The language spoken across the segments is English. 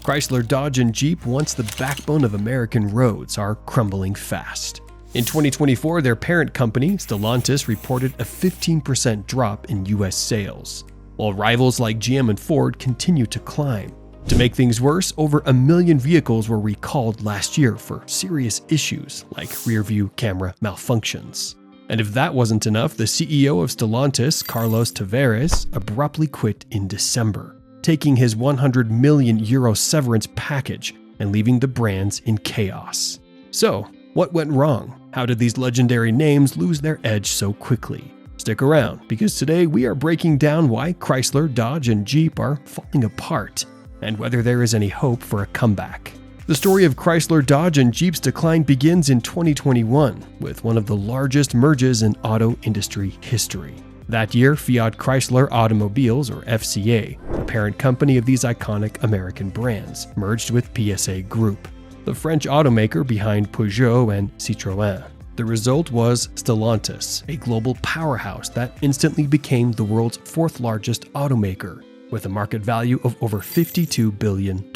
Chrysler, Dodge, and Jeep, once the backbone of American roads, are crumbling fast. In 2024, their parent company, Stellantis, reported a 15% drop in U.S. sales, while rivals like GM and Ford continue to climb. To make things worse, over 1 million vehicles were recalled last year for serious issues like rear-view camera malfunctions. And if that wasn't enough, the CEO of Stellantis, Carlos Tavares, abruptly quit in December, taking his €100 million severance package and leaving the brands in chaos. So, what went wrong? How did these legendary names lose their edge so quickly? Stick around, because today we are breaking down why Chrysler, Dodge, and Jeep are falling apart, and whether there is any hope for a comeback. The story of Chrysler, Dodge, and Jeep's decline begins in 2021 with one of the largest mergers in auto industry history. That year, Fiat Chrysler Automobiles, or FCA, the parent company of these iconic American brands, merged with PSA Group, the French automaker behind Peugeot and Citroën. The result was Stellantis, a global powerhouse that instantly became the world's fourth largest automaker, with a market value of over $52 billion.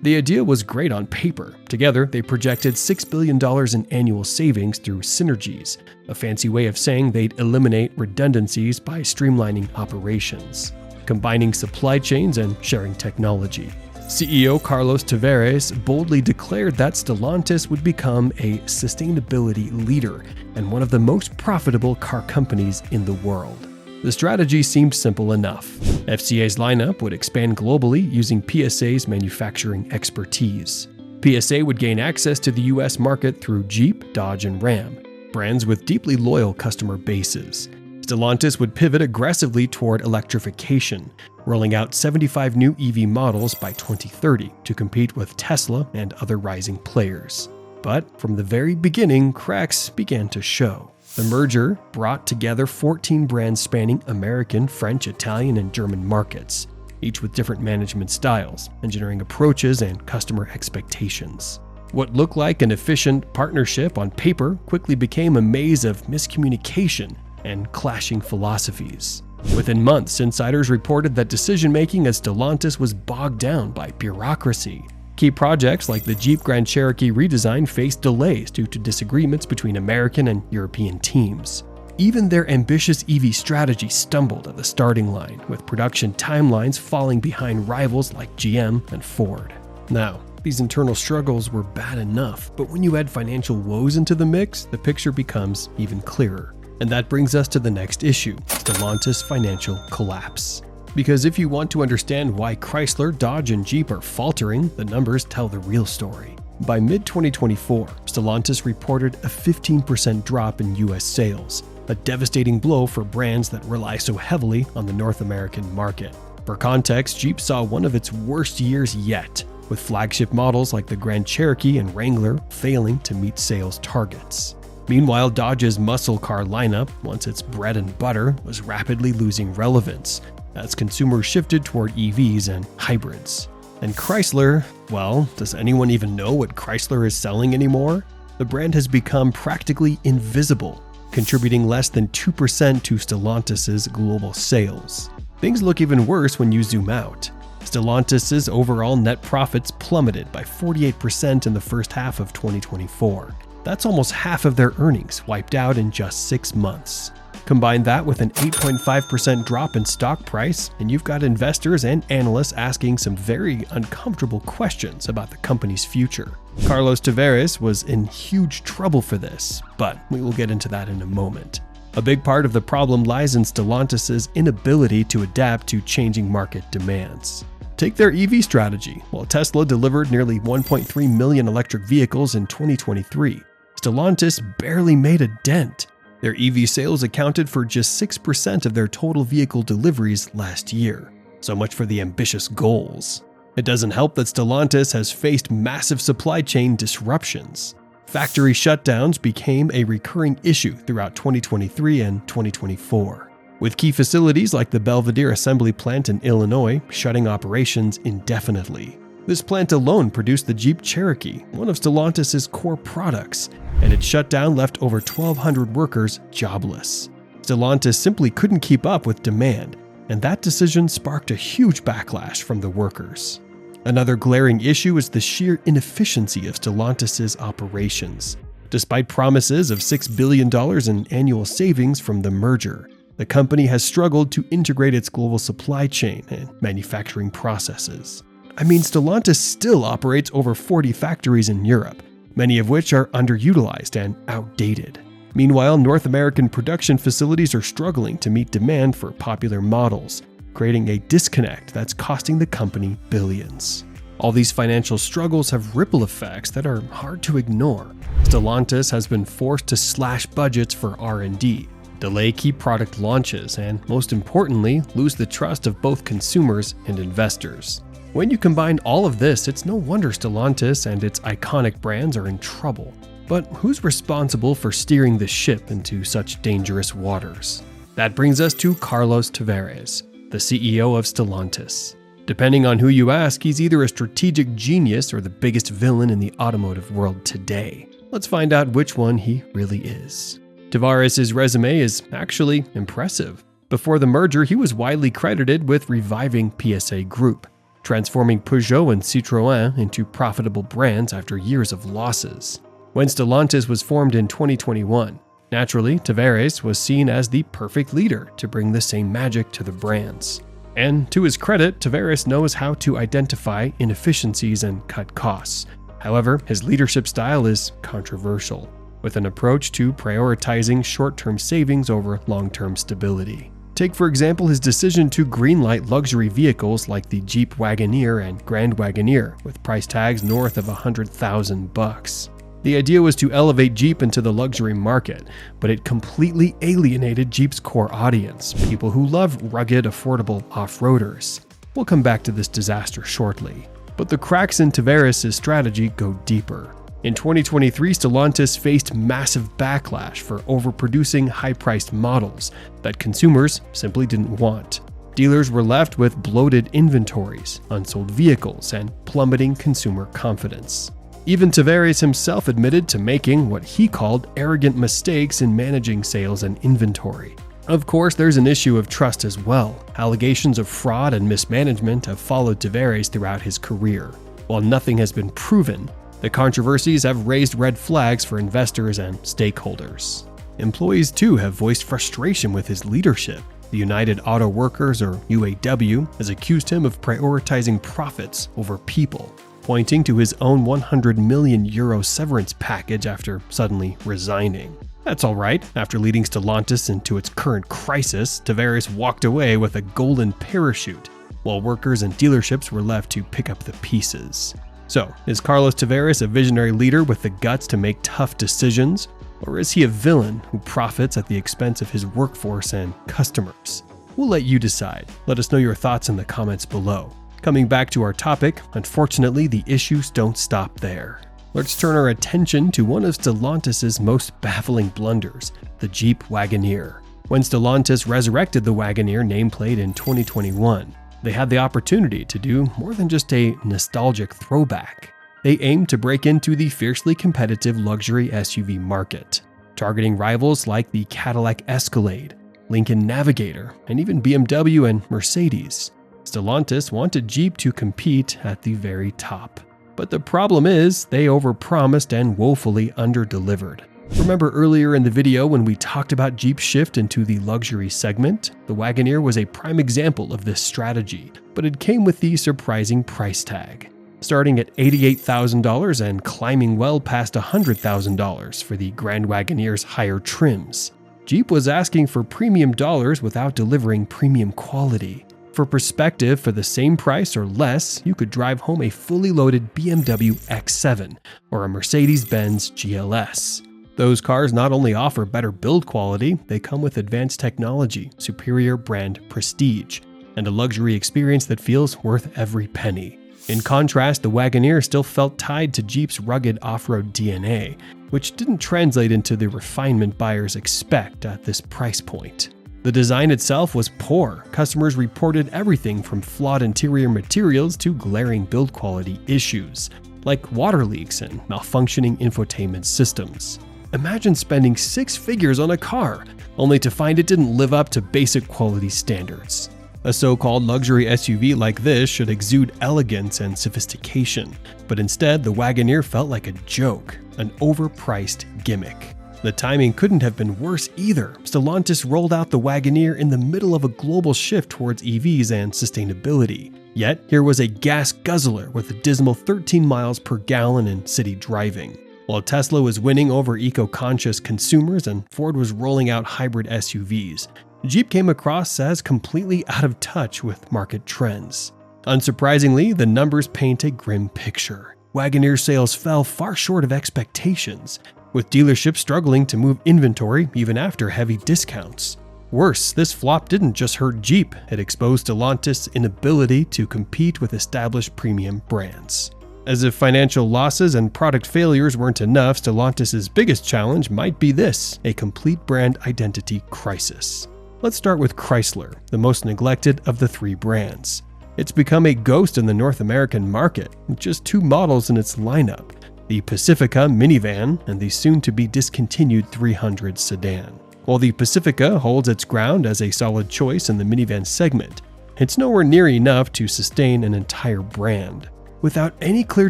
The idea was great on paper. Together, they projected $6 billion in annual savings through synergies, a fancy way of saying they'd eliminate redundancies by streamlining operations, combining supply chains, and sharing technology. CEO Carlos Tavares boldly declared that Stellantis would become a sustainability leader and one of the most profitable car companies in the world. The strategy seemed simple enough. FCA's lineup would expand globally using PSA's manufacturing expertise. PSA would gain access to the US market through Jeep, Dodge, and Ram, brands with deeply loyal customer bases. Stellantis would pivot aggressively toward electrification, rolling out 75 new EV models by 2030 to compete with Tesla and other rising players. But from the very beginning, cracks began to show. The merger brought together 14 brands spanning American, French, Italian, and German markets, each with different management styles, engineering approaches, and customer expectations. What looked like an efficient partnership on paper quickly became a maze of miscommunication and clashing philosophies. Within months, insiders reported that decision-making at Stellantis was bogged down by bureaucracy. Key projects like the Jeep Grand Cherokee redesign faced delays due to disagreements between American and European teams. Even their ambitious EV strategy stumbled at the starting line, with production timelines falling behind rivals like GM and Ford. Now, these internal struggles were bad enough, but when you add financial woes into the mix, the picture becomes even clearer. And that brings us to the next issue, Stellantis' financial collapse. Because if you want to understand why Chrysler, Dodge, and Jeep are faltering, the numbers tell the real story. By mid-2024, Stellantis reported a 15% drop in US sales, a devastating blow for brands that rely so heavily on the North American market. For context, Jeep saw one of its worst years yet, with flagship models like the Grand Cherokee and Wrangler failing to meet sales targets. Meanwhile, Dodge's muscle car lineup, once its bread and butter, was rapidly losing relevance as consumers shifted toward EVs and hybrids. And Chrysler, well, does anyone even know what Chrysler is selling anymore? The brand has become practically invisible, contributing less than 2% to Stellantis' global sales. Things look even worse when you zoom out. Stellantis' overall net profits plummeted by 48% in the first half of 2024. That's almost half of their earnings wiped out in just 6 months. Combine that with an 8.5% drop in stock price, and you've got investors and analysts asking some very uncomfortable questions about the company's future. Carlos Tavares was in huge trouble for this, but we will get into that in a moment. A big part of the problem lies in Stellantis' inability to adapt to changing market demands. Take their EV strategy. While Tesla delivered nearly 1.3 million electric vehicles in 2023, Stellantis barely made a dent. Their EV sales accounted for just 6% of their total vehicle deliveries last year. So much for the ambitious goals. It doesn't help that Stellantis has faced massive supply chain disruptions. Factory shutdowns became a recurring issue throughout 2023 and 2024, with key facilities like the Belvidere assembly plant in Illinois shutting operations indefinitely. This plant alone produced the Jeep Cherokee, one of Stellantis' core products, and its shutdown left over 1,200 workers jobless. Stellantis simply couldn't keep up with demand, and that decision sparked a huge backlash from the workers. Another glaring issue is the sheer inefficiency of Stellantis' operations. Despite promises of $6 billion in annual savings from the merger, the company has struggled to integrate its global supply chain and manufacturing processes. Stellantis still operates over 40 factories in Europe, many of which are underutilized and outdated. Meanwhile, North American production facilities are struggling to meet demand for popular models, creating a disconnect that's costing the company billions. All these financial struggles have ripple effects that are hard to ignore. Stellantis has been forced to slash budgets for R&D, delay key product launches, and most importantly, lose the trust of both consumers and investors. When you combine all of this, it's no wonder Stellantis and its iconic brands are in trouble. But who's responsible for steering the ship into such dangerous waters? That brings us to Carlos Tavares, the CEO of Stellantis. Depending on who you ask, he's either a strategic genius or the biggest villain in the automotive world today. Let's find out which one he really is. Tavares' resume is actually impressive. Before the merger, he was widely credited with reviving PSA Group, transforming Peugeot and Citroën into profitable brands after years of losses. When Stellantis was formed in 2021, naturally, Tavares was seen as the perfect leader to bring the same magic to the brands. And to his credit, Tavares knows how to identify inefficiencies and cut costs. However, his leadership style is controversial, with an approach to prioritizing short-term savings over long-term stability. Take, for example, his decision to greenlight luxury vehicles like the Jeep Wagoneer and Grand Wagoneer, with price tags north of $100,000. The idea was to elevate Jeep into the luxury market, but it completely alienated Jeep's core audience, people who love rugged, affordable off-roaders. We'll come back to this disaster shortly. But the cracks in Tavares' strategy go deeper. In 2023, Stellantis faced massive backlash for overproducing high-priced models that consumers simply didn't want. Dealers were left with bloated inventories, unsold vehicles, and plummeting consumer confidence. Even Tavares himself admitted to making what he called arrogant mistakes in managing sales and inventory. Of course, there's an issue of trust as well. Allegations of fraud and mismanagement have followed Tavares throughout his career. While nothing has been proven, the controversies have raised red flags for investors and stakeholders. Employees too have voiced frustration with his leadership. The United Auto Workers, or UAW, has accused him of prioritizing profits over people, pointing to his own €100 million severance package after suddenly resigning. That's all right. After leading Stellantis into its current crisis, Tavares walked away with a golden parachute, while workers and dealerships were left to pick up the pieces. So, is Carlos Tavares a visionary leader with the guts to make tough decisions, or is he a villain who profits at the expense of his workforce and customers? We'll let you decide. Let us know your thoughts in the comments below. Coming back to our topic, unfortunately, the issues don't stop there. Let's turn our attention to one of Stellantis' most baffling blunders, the Jeep Wagoneer. When Stellantis resurrected the Wagoneer nameplate in 2021, they had the opportunity to do more than just a nostalgic throwback. They aimed to break into the fiercely competitive luxury SUV market, targeting rivals like the Cadillac Escalade, Lincoln Navigator, and even BMW and Mercedes. Stellantis wanted Jeep to compete at the very top. But the problem is, they overpromised and woefully underdelivered. Remember earlier in the video when we talked about Jeep's shift into the luxury segment? The Wagoneer was a prime example of this strategy, but it came with the surprising price tag, starting at $88,000 and climbing well past $100,000 for the Grand Wagoneer's higher trims. Jeep was asking for premium dollars without delivering premium quality. For perspective, for the same price or less, you could drive home a fully loaded BMW X7 or a Mercedes-Benz GLS. Those cars not only offer better build quality, they come with advanced technology, superior brand prestige, and a luxury experience that feels worth every penny. In contrast, the Wagoneer still felt tied to Jeep's rugged off-road DNA, which didn't translate into the refinement buyers expect at this price point. The design itself was poor. Customers reported everything from flawed interior materials to glaring build quality issues, like water leaks and malfunctioning infotainment systems. Imagine spending 6 figures on a car, only to find it didn't live up to basic quality standards. A so-called luxury SUV like this should exude elegance and sophistication, but instead the Wagoneer felt like a joke, an overpriced gimmick. The timing couldn't have been worse either. Stellantis rolled out the Wagoneer in the middle of a global shift towards EVs and sustainability. Yet, here was a gas guzzler with a dismal 13 miles per gallon in city driving. While Tesla was winning over eco-conscious consumers and Ford was rolling out hybrid SUVs, Jeep came across as completely out of touch with market trends. Unsurprisingly, the numbers paint a grim picture. Wagoneer sales fell far short of expectations, with dealerships struggling to move inventory even after heavy discounts. Worse, this flop didn't just hurt Jeep, it exposed Stellantis' inability to compete with established premium brands. As if financial losses and product failures weren't enough, Stellantis' biggest challenge might be this: a complete brand identity crisis. Let's start with Chrysler, the most neglected of the three brands. It's become a ghost in the North American market, with just two models in its lineup: the Pacifica minivan and the soon-to-be discontinued 300 sedan. While the Pacifica holds its ground as a solid choice in the minivan segment, it's nowhere near enough to sustain an entire brand. Without any clear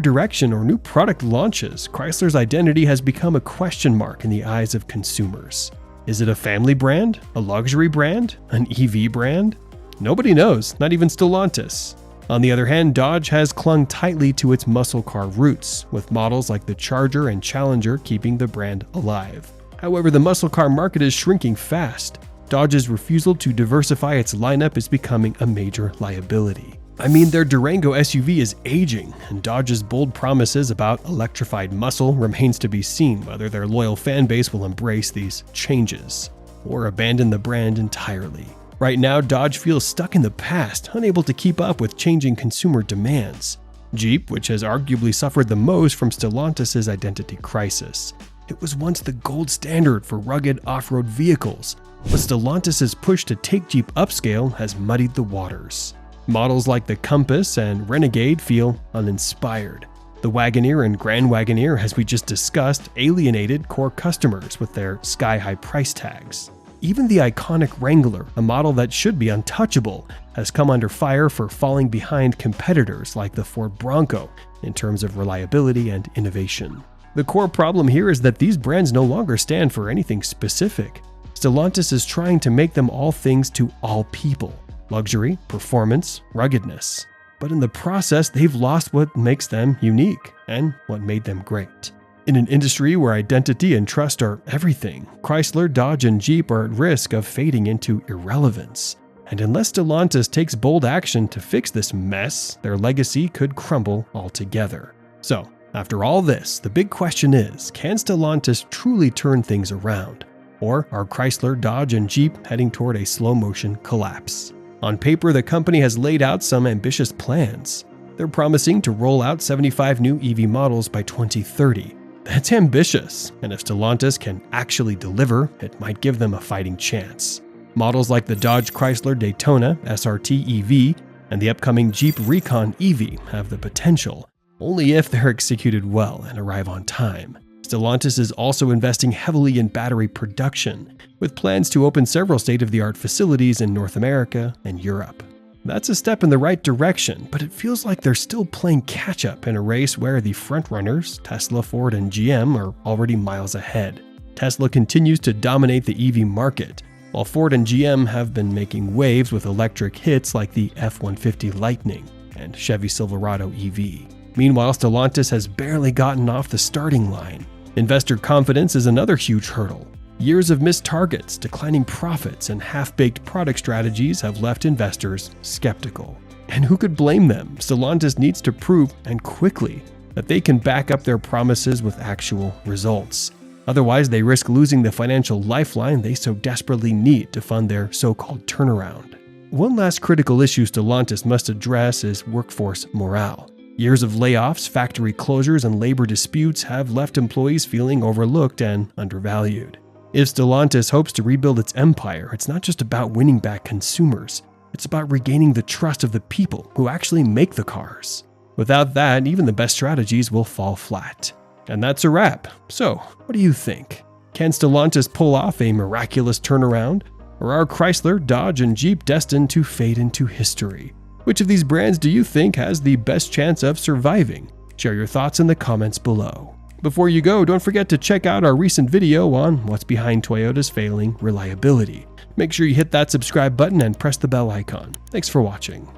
direction or new product launches, Chrysler's identity has become a question mark in the eyes of consumers. Is it a family brand? A luxury brand? An EV brand? Nobody knows, not even Stellantis. On the other hand, Dodge has clung tightly to its muscle car roots, with models like the Charger and Challenger keeping the brand alive. However, the muscle car market is shrinking fast. Dodge's refusal to diversify its lineup is becoming a major liability. I mean, their Durango SUV is aging, and Dodge's bold promises about electrified muscle remains to be seen whether their loyal fan base will embrace these changes or abandon the brand entirely. Right now, Dodge feels stuck in the past, unable to keep up with changing consumer demands. Jeep, which has arguably suffered the most from Stellantis' identity crisis. It was once the gold standard for rugged off-road vehicles, but Stellantis' push to take Jeep upscale has muddied the waters. Models like the Compass and Renegade feel uninspired. The Wagoneer and Grand Wagoneer, as we just discussed, alienated core customers with their sky-high price tags. Even the iconic Wrangler, a model that should be untouchable, has come under fire for falling behind competitors like the Ford Bronco in terms of reliability and innovation. The core problem here is that these brands no longer stand for anything specific. Stellantis is trying to make them all things to all people: luxury, performance, ruggedness. But in the process, they've lost what makes them unique and what made them great. In an industry where identity and trust are everything, Chrysler, Dodge, and Jeep are at risk of fading into irrelevance. And unless Stellantis takes bold action to fix this mess, their legacy could crumble altogether. So, after all this, the big question is, can Stellantis truly turn things around? Or are Chrysler, Dodge, and Jeep heading toward a slow-motion collapse? On paper, the company has laid out some ambitious plans. They're promising to roll out 75 new EV models by 2030. That's ambitious, and if Stellantis can actually deliver, it might give them a fighting chance. Models like the Dodge Chrysler Daytona SRT EV and the upcoming Jeep Recon EV have the potential, only if they're executed well and arrive on time. Stellantis is also investing heavily in battery production, with plans to open several state-of-the-art facilities in North America and Europe. That's a step in the right direction, but it feels like they're still playing catch-up in a race where the frontrunners, Tesla, Ford, and GM, are already miles ahead. Tesla continues to dominate the EV market, while Ford and GM have been making waves with electric hits like the F-150 Lightning and Chevy Silverado EV. Meanwhile, Stellantis has barely gotten off the starting line. Investor confidence is another huge hurdle. Years of missed targets, declining profits, and half-baked product strategies have left investors skeptical. And who could blame them? Stellantis needs to prove, and quickly, that they can back up their promises with actual results. Otherwise, they risk losing the financial lifeline they so desperately need to fund their so-called turnaround. One last critical issue Stellantis must address is workforce morale. Years of layoffs, factory closures, and labor disputes have left employees feeling overlooked and undervalued. If Stellantis hopes to rebuild its empire, it's not just about winning back consumers. It's about regaining the trust of the people who actually make the cars. Without that, even the best strategies will fall flat. And that's a wrap. So, what do you think? Can Stellantis pull off a miraculous turnaround? Or are Chrysler, Dodge, and Jeep destined to fade into history? Which of these brands do you think has the best chance of surviving? Share your thoughts in the comments below. Before you go, don't forget to check out our recent video on what's behind Toyota's failing reliability. Make sure you hit that subscribe button and press the bell icon. Thanks for watching.